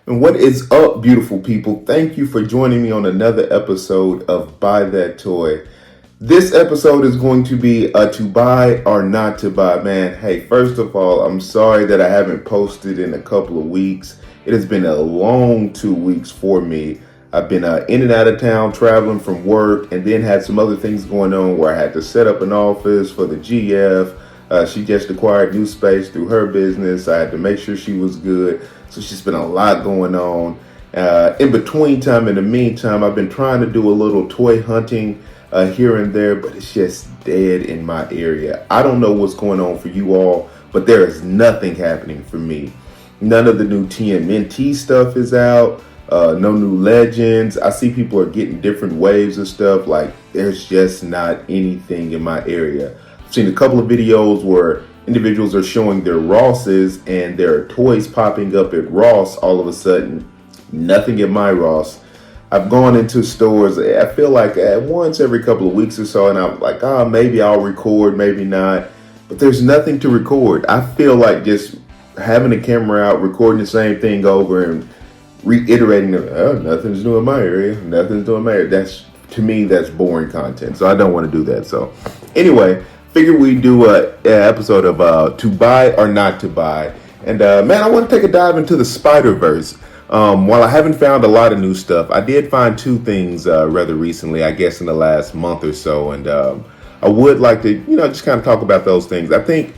And what is up, beautiful people? Thank you for joining me on another episode of Buy That Toy. This episode is going to be a to buy or not to buy. Man, hey, first of all, I'm sorry that I haven't posted in a couple of weeks. It has been a long 2 weeks for me. I've been in and out of town traveling from work, and then had some other things going on where I had to set up an office for the GF. She just acquired new space through her business. I had to make sure she was good. So she's been a lot going on. In the meantime, I've been trying to do a little toy hunting here and there, but it's just dead in my area. I don't know what's going on for you all, but there is nothing happening for me. None of the new TMNT stuff is out. No new legends. I see people are getting different waves of stuff. Like, there's just not anything in my area. I've seen a couple of videos where individuals are showing their Rosses and there are toys popping up at Ross all of a sudden. Nothing at my Ross. I've gone into stores, I feel like once every couple of weeks or so, and I'm like, maybe I'll record, maybe not. But there's nothing to record. I feel like just having a camera out, recording the same thing over and reiterating, nothing's new in my area, nothing's new in my area. To me, that's boring content. So I don't want to do that. So anyway, figured we'd do an episode of to buy or not to buy. And man, I want to take a dive into the Spider-Verse. While I haven't found a lot of new stuff, I did find two things rather recently, I guess in the last month or so. And I would like to, just kind of talk about those things. I think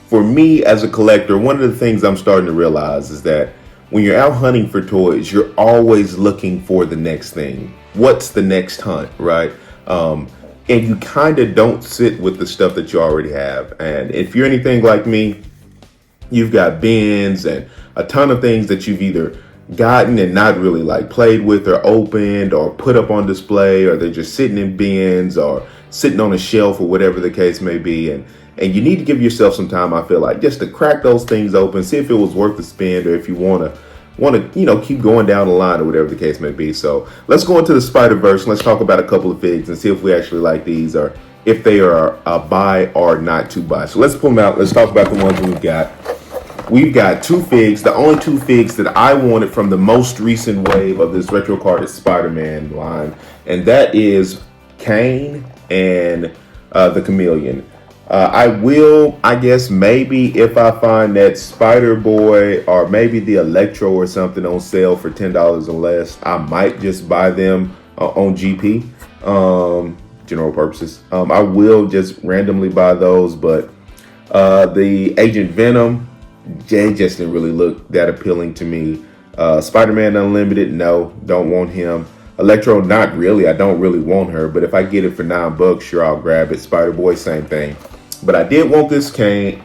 for me as a collector, one of the things I'm starting to realize is that when you're out hunting for toys, you're always looking for the next thing. What's the next hunt, right? And you kind of don't sit with the stuff that you already have. And if you're anything like me, you've got bins and a ton of things that you've either gotten and not really like played with or opened or put up on display, or they're just sitting in bins or sitting on a shelf or whatever the case may be. And you need to give yourself some time, I feel like, just to crack those things open, see if it was worth the spend, or if you want to keep going down the line or whatever the case may be. So let's go into the Spider-Verse and let's talk about a couple of figs and see if we actually like these or if they are a buy or not to buy. So let's pull them out. Let's talk about the ones that we've got. We've got two figs, the only two figs that I wanted from the most recent wave of this retro carded Spider-Man line, and that is Kane and the Chameleon. I will, I guess, maybe if I find that Spider-Boy or maybe the Electro or something on sale for $10 or less, I might just buy them on GP, general purposes. I will just randomly buy those, but the Agent Venom, Jay just didn't really look that appealing to me. Spider-Man Unlimited, no, don't want him. Electro, not really. I don't really want her, but if I get it for $9, sure, I'll grab it. Spider-Boy, same thing. But I did want this Kane,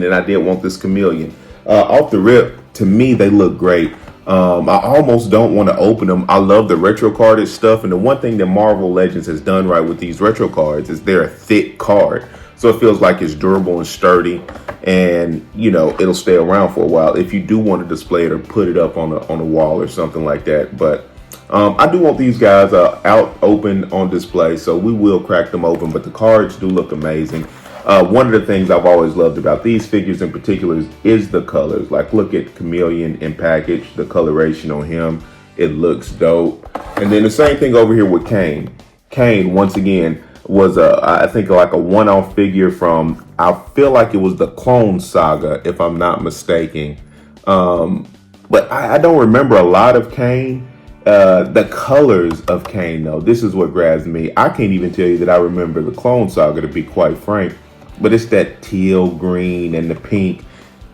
and I did want this Chameleon. Off the rip, to me, they look great. I almost don't want to open them. I love the retro carded stuff, and the one thing that Marvel Legends has done right with these retro cards is they're a thick card. So it feels like it's durable and sturdy, and it'll stay around for a while if you do want to display it or put it up on a wall or something like that. But I do want these guys out open on display, so we will crack them open. But the cards do look amazing. One of the things I've always loved about these figures in particular is the colors. Like, look at Chameleon in package, the coloration on him. It looks dope. And then the same thing over here with Kane. Kane, once again, was I think like a one-off figure from, I feel like it was the Clone Saga, if I'm not mistaken. But I don't remember a lot of Kane. The colors of Kane, though, this is what grabs me. I can't even tell you that I remember the Clone Saga, to be quite frank. But it's that teal green and the pink.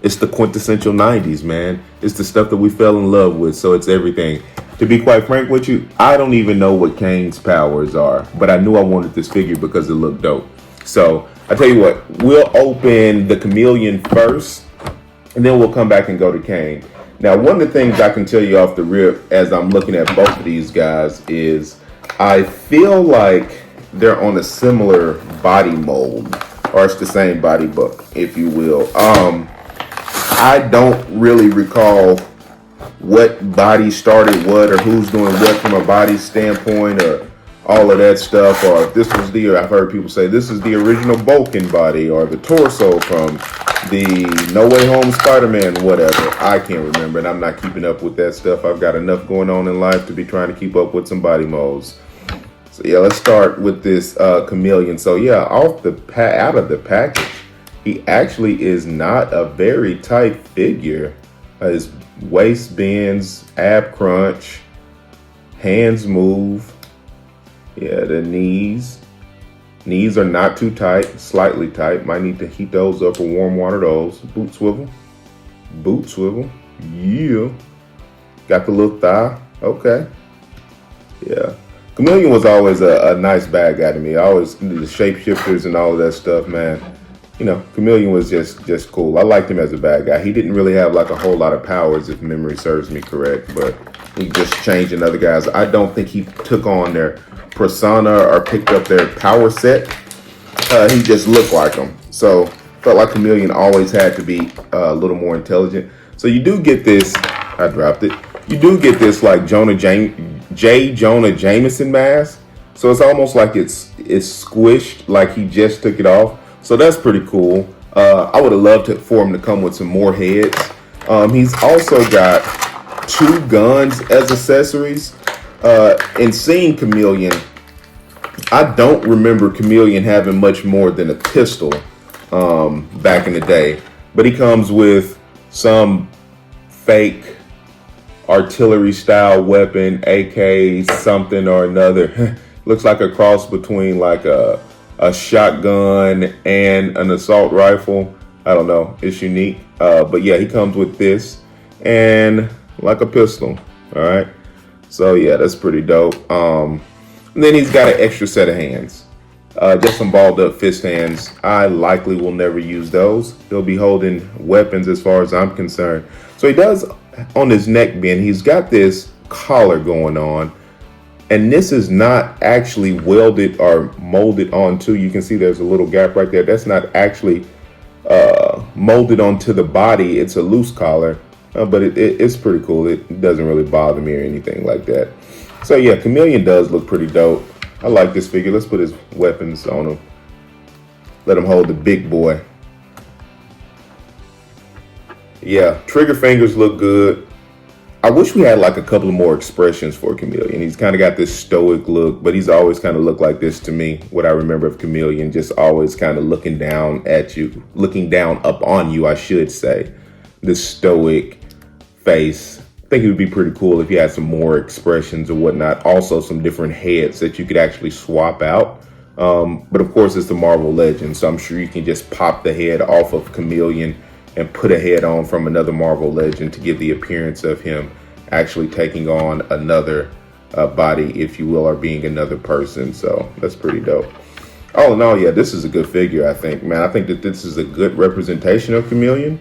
It's the quintessential 90s, man. It's the stuff that we fell in love with, so it's everything. To be quite frank with you, I don't even know what Kane's powers are, but I knew I wanted this figure because it looked dope. So I tell you what, we'll open the Chameleon first, and then we'll come back and go to Kane. Now, one of the things I can tell you off the rip as I'm looking at both of these guys is I feel like they're on a similar body mold, or it's the same body book, if you will. I don't really recall what body started what or who's doing what from a body standpoint or all of that stuff, or this was I've heard people say this is the original Vulcan body, or the torso from the No Way Home Spider-Man, whatever. I can't remember, and I'm not keeping up with that stuff. I've got enough going on in life to be trying to keep up with some body molds. So yeah, let's start with this Chameleon. So yeah, out of the package, he actually is not a very tight figure. His waist bends, ab crunch, hands move. Yeah, the knees. Knees are not too tight, slightly tight. Might need to heat those up or warm water those. Boot swivel. Boot swivel. Yeah. Got the little thigh. Okay. Yeah. Chameleon was always a nice bad guy to me. I always, the shapeshifters and all of that stuff, man. You know, Chameleon was just cool. I liked him as a bad guy. He didn't really have like a whole lot of powers, if memory serves me correct, but he just changed in other guys. I don't think he took on their persona or picked up their power set. He just looked like them. So felt like Chameleon always had to be a little more intelligent. So you do get this, I dropped it. You do get this like J. Jonah Jameson mask. So it's almost like it's squished, like he just took it off. So that's pretty cool. I would have loved for him to come with some more heads. He's also got 2 guns as accessories. In seeing Chameleon, I don't remember Chameleon having much more than a pistol back in the day. But he comes with some fake artillery style weapon, AK something or another. Looks like a cross between like a shotgun and an assault rifle. I don't know. It's unique. But yeah, he comes with this and like a pistol. All right. So yeah, that's pretty dope. And then he's got an extra set of hands. Just some balled up fist hands. I likely will never use those. He'll be holding weapons as far as I'm concerned. So he does on his neck bend. He's got this collar going on. And this is not actually welded or molded onto. You can see there's a little gap right there. That's not actually molded onto the body. It's a loose collar, but it's pretty cool. It doesn't really bother me or anything like that. So yeah, Chameleon does look pretty dope. I like this figure. Let's put his weapons on him. Let him hold the big boy. Yeah, trigger fingers look good. I wish we had like a couple of more expressions for Chameleon. He's kind of got this stoic look, but he's always kind of looked like this to me. What I remember of Chameleon, just always kind of looking down at you, looking down up on you, I should say. This stoic face. I think it would be pretty cool if you had some more expressions or whatnot. Also some different heads that you could actually swap out. But of course it's the Marvel Legend, so I'm sure you can just pop the head off of Chameleon and put a head on from another Marvel Legend to give the appearance of him actually taking on another body, if you will, or being another person. So that's pretty dope. All in all, yeah, this is a good figure, I think, man. I think that this is a good representation of Chameleon.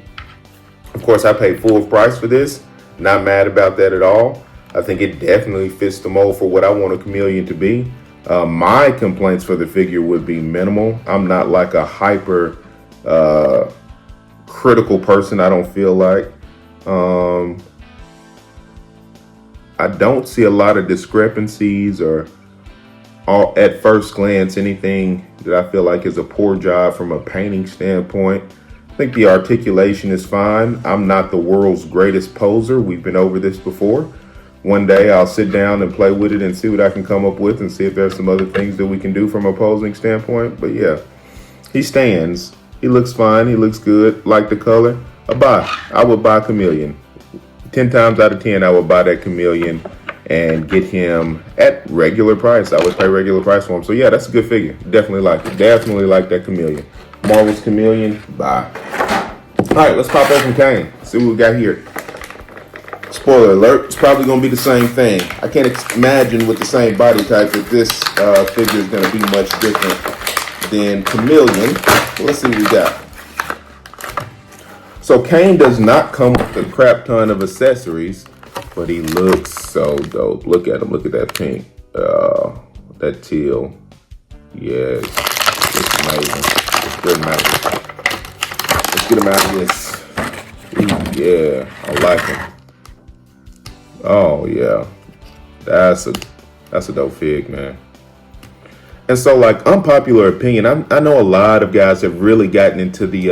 Of course, I paid full price for this. Not mad about that at all. I think it definitely fits the mold for what I want a Chameleon to be. My complaints for the figure would be minimal. I'm not like a hyper critical person, I don't feel like. I don't see a lot of discrepancies or at first glance anything that I feel like is a poor job from a painting standpoint. I think the articulation is fine. I'm not the world's greatest poser. We've been over this before. One day I'll sit down and play with it and see what I can come up with and see if there's some other things that we can do from a posing standpoint. But yeah, he stands. He looks fine. He looks good. Like the color. I would buy Chameleon. 10 times out of 10, I would buy that Chameleon and get him at regular price. I would pay regular price for him. So yeah, that's a good figure. Definitely like it. Definitely like that Chameleon. Marvel's Chameleon. Bye. All right, let's pop open Kane. See what we got here. Spoiler alert, it's probably going to be the same thing. I can't imagine with the same body type that this figure is going to be much different than Chameleon. Let's see what we got. So Kane does not come with a crap ton of accessories, but he looks so dope. Look at him. Look at that pink. That teal. Yes. It's amazing. It's good amazing. Let's get him out of this. Ooh, yeah, I like him. Oh yeah, that's a dope fig, man. And so, like, unpopular opinion, I know a lot of guys have really gotten into the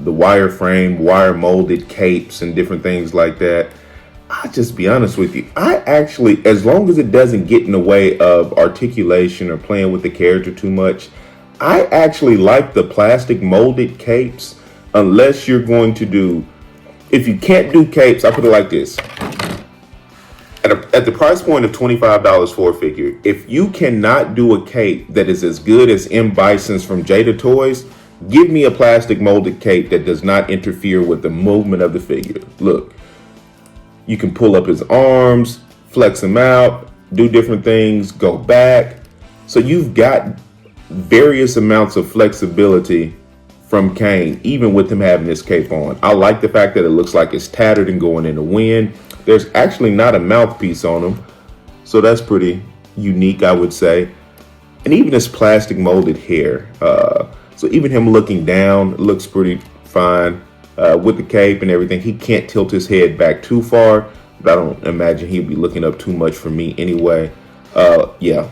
wireframe, wire molded capes and different things like that. I'll just be honest with you. I actually, as long as it doesn't get in the way of articulation or playing with the character too much, I actually like the plastic molded capes unless you're going to do, if you can't do capes, I put it like this. At the price point of $25 for a figure, if you cannot do a cape that is as good as M. Bison's from Jada Toys, give me a plastic molded cape that does not interfere with the movement of the figure. Look, you can pull up his arms, flex him out, do different things, go back. So you've got various amounts of flexibility from Kane, even with him having this cape on. I like the fact that it looks like it's tattered and going in the wind. There's actually not a mouthpiece on him, so that's pretty unique, I would say. And even his plastic molded hair. So even him looking down looks pretty fine with the cape and everything. He can't tilt his head back too far, but I don't imagine he'd be looking up too much for me anyway. Yeah,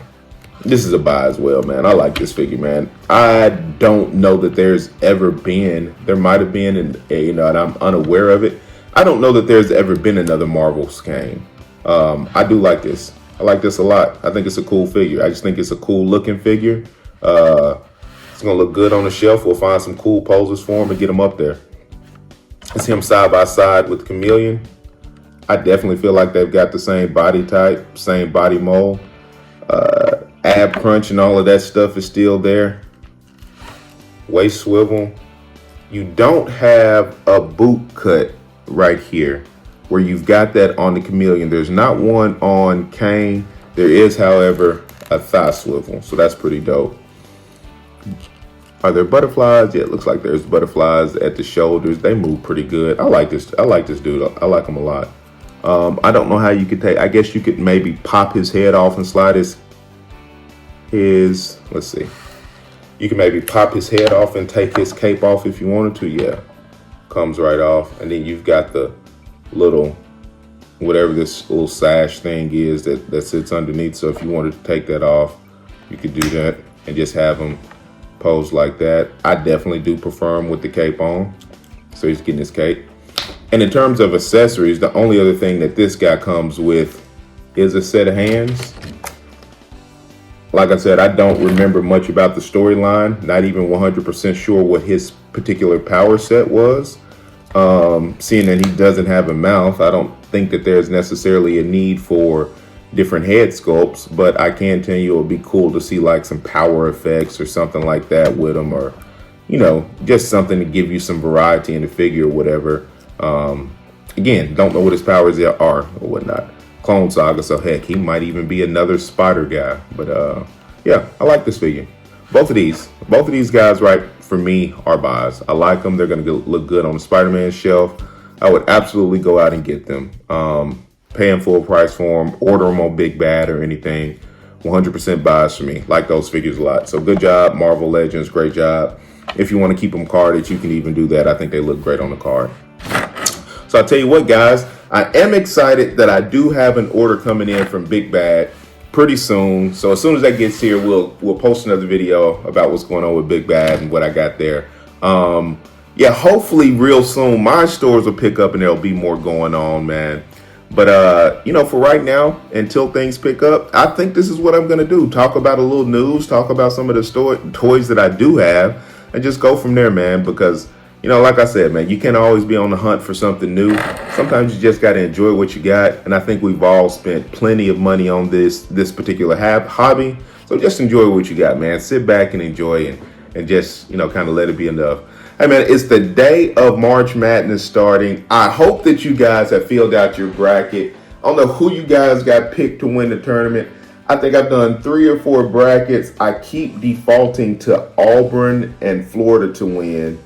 this is a buy as well, man. I like this figure, man. I don't know that there might have been, and I'm unaware of it. I don't know that there's ever been another Marvel's Kane. I do like this. I like this a lot. I think it's a cool figure. I just think it's a cool looking figure. It's gonna look good on the shelf. We'll find some cool poses for him and get him up there. It's him side by side with Chameleon. I definitely feel like they've got the same body type, same body mold. Ab crunch and all of that stuff is still there. Waist swivel. You don't have a boot cut right here where you've got that on the Chameleon. There's not one on Kane. There is, however, a thigh swivel, so that's pretty dope. Are there butterflies? Yeah, it looks like there's butterflies at the shoulders. They move pretty good. I like this dude. I like him a lot. I don't know how you could I guess you could maybe pop his head off and slide his let's see. You can maybe pop his head off and take his cape off if you wanted to. Yeah, comes right off. And then you've got the little, whatever this little sash thing is that sits underneath. So if you wanted to take that off, you could do that and just have him pose like that. I definitely do prefer him with the cape on. So he's getting his cape. And in terms of accessories, the only other thing that this guy comes with is a set of hands. Like I said, I don't remember much about the storyline. Not even 100% sure what his particular power set was. Seeing that he doesn't have a mouth, I don't think that there's necessarily a need for different head sculpts, but I can tell you it would be cool to see like some power effects or something like that with him, or, just something to give you some variety in the figure or whatever. Again, don't know what his powers are or whatnot. Clone Saga, so heck, he might even be another Spider guy. But yeah, I like this figure. Both of these guys, right, for me, are buys. I like them. They're going to look good on the Spider-Man shelf. I would absolutely go out and get them. Paying full price for them, order them on Big Bad or anything. 100% buys for me. Like those figures a lot. So good job, Marvel Legends. Great job. If you want to keep them carded, you can even do that. I think they look great on the card. So I'll tell you what, guys, I am excited that I do have an order coming in from Big Bad pretty soon. So as soon as that gets here, we'll post another video about what's going on with Big Bad and what I got there. Yeah, hopefully real soon my stores will pick up and there'll be more going on, man. But for right now, until things pick up, I think this is what I'm gonna do. Talk about a little news, talk about some of the toys that I do have, and just go from there, man. Because like I said, man, you can't always be on the hunt for something new. Sometimes you just got to enjoy what you got. And I think we've all spent plenty of money on this particular hobby. So just enjoy what you got, man. Sit back and enjoy and just, kind of let it be enough. Hey, man, it's the day of March Madness starting. I hope that you guys have filled out your bracket. I don't know who you guys got picked to win the tournament. I think I've done 3 or 4 brackets. I keep defaulting to Auburn and Florida to win.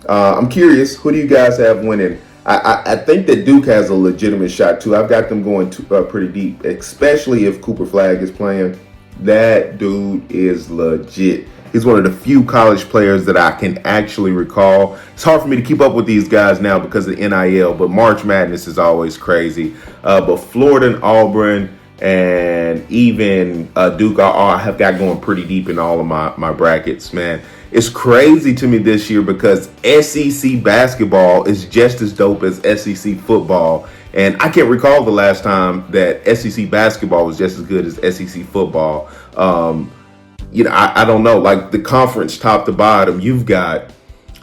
I'm curious, who do you guys have winning? I think that Duke has a legitimate shot too. I've got them going pretty deep, especially if Cooper Flag is playing. That dude is legit. He's one of the few college players that I can actually recall. It's hard for me to keep up with these guys now because of NIL, but March Madness is always crazy. But Florida and Auburn, and even Duke. I have got going pretty deep in all of my brackets, man. It's crazy to me this year because SEC basketball is just as dope as SEC football. And I can't recall the last time that SEC basketball was just as good as SEC football. I don't know, like the conference top to bottom, you've got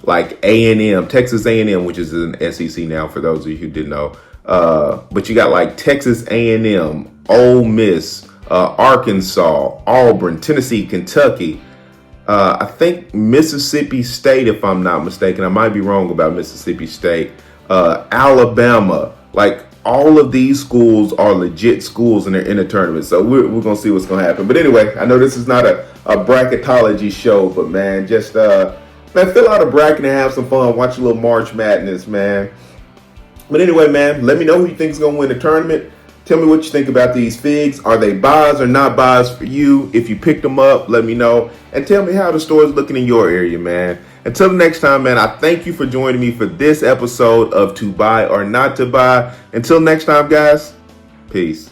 like A&M, Texas A&M, which is an SEC now for those of you who didn't know. But you got like Texas A&M, Ole Miss, Arkansas, Auburn, Tennessee, Kentucky. I think Mississippi State, if I'm not mistaken. I might be wrong about Mississippi State. Alabama, like all of these schools are legit schools and they're in a tournament. So we're going to see what's going to happen. But anyway, I know this is not a bracketology show, but man, just fill out a bracket and have some fun. Watch a little March Madness, man. But anyway, man, let me know who you think is going to win the tournament. Tell me what you think about these figs. Are they buys or not buys for you? If you picked them up, let me know. And tell me how the store is looking in your area, man. Until next time, man, I thank you for joining me for this episode of To Buy or Not to Buy. Until next time, guys, peace.